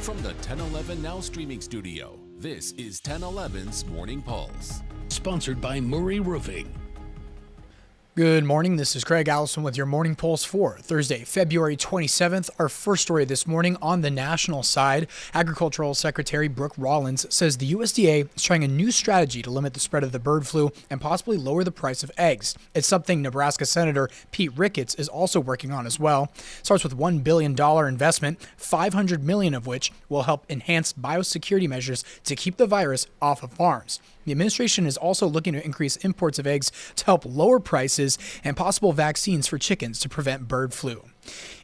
From the 1011 Now streaming studio, this is 1011's Morning Pulse. Sponsored by Murray Roofing. Good morning. This is Craig Allison with your Morning Pulse for Thursday, February 27th. Our first story this morning on the national side, Agricultural Secretary Brooke Rollins says the USDA is trying a new strategy to limit the spread of the bird flu and possibly lower the price of eggs. It's something Nebraska Senator Pete Ricketts is also working on as well. Starts with $1 billion investment, $500 million of which will help enhance biosecurity measures to keep the virus off of farms. The administration is also looking to increase imports of eggs to help lower prices and possible vaccines for chickens to prevent bird flu.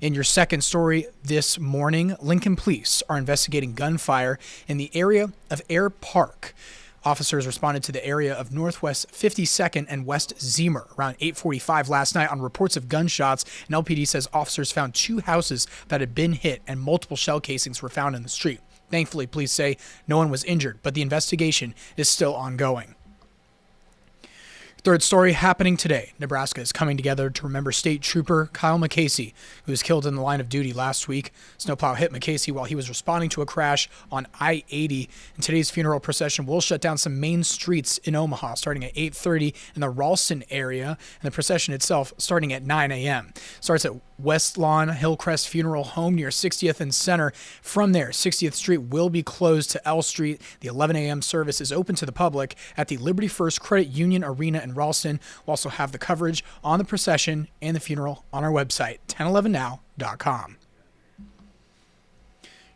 In your second story this morning, Lincoln police are investigating gunfire in the area of Air Park. Officers responded to the area of Northwest 52nd and West Zemer around 8:45 last night on reports of gunshots, and LPD says officers found two houses that had been hit and multiple shell casings were found in the street. Thankfully, police say no one was injured, but the investigation is still ongoing. Third story happening today. Nebraska is coming together to remember State Trooper Kyle McCasey, who was killed in the line of duty last week. Snowplow hit McCasey while he was responding to a crash on I-80. And today's funeral procession will shut down some main streets in Omaha, starting at 8:30 in the Ralston area, and the procession itself starting at 9 a.m. Starts at West Lawn Hillcrest Funeral Home near 60th and Center. From there, 60th Street will be closed to L Street. The 11 a.m. service is open to the public at the Liberty First Credit Union Arena in Ralston. We'll also have the coverage on the procession and the funeral on our website, 1011now.com.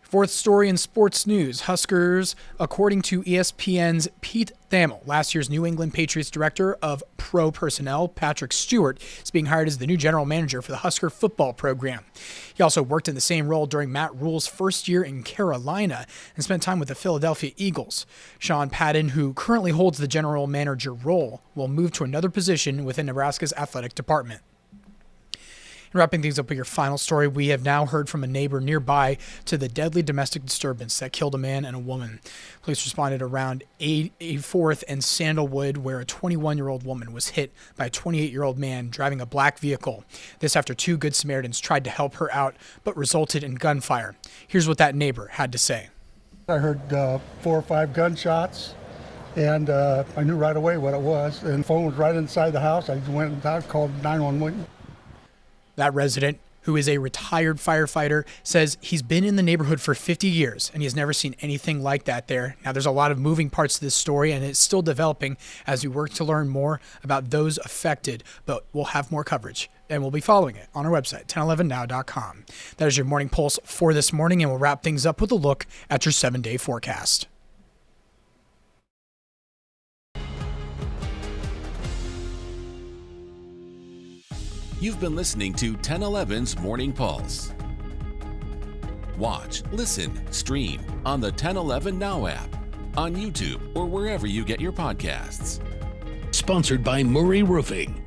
Fourth story in sports news, Huskers, according to ESPN's Pete Thamel, last year's New England Patriots director of pro personnel, Patrick Stewart, is being hired as the new general manager for the Husker football program. He also worked in the same role during Matt Rule's first year in Carolina and spent time with the Philadelphia Eagles. Sean Padden, who currently holds the general manager role, will move to another position within Nebraska's athletic department. Wrapping things up with your final story, we have now heard from a neighbor nearby to the deadly domestic disturbance that killed a man and a woman. Police responded around 84th and Sandalwood, where a 21-year-old woman was hit by a 28-year-old man driving a black vehicle. This after two Good Samaritans tried to help her out, but resulted in gunfire. Here's what that neighbor had to say. I heard 4 or 5 gunshots, and I knew right away what it was. And the phone was right inside the house. I went and called 911. That resident, who is a retired firefighter, says he's been in the neighborhood for 50 years and he has never seen anything like that there. Now, there's a lot of moving parts to this story and it's still developing as we work to learn more about those affected, but we'll have more coverage and we'll be following it on our website, 1011now.com. That is your Morning Pulse for this morning, and we'll wrap things up with a look at your 7-day forecast. You've been listening to 1011's Morning Pulse. Watch, listen, stream on the 1011 Now app, on YouTube, or wherever you get your podcasts. Sponsored by Murray Roofing.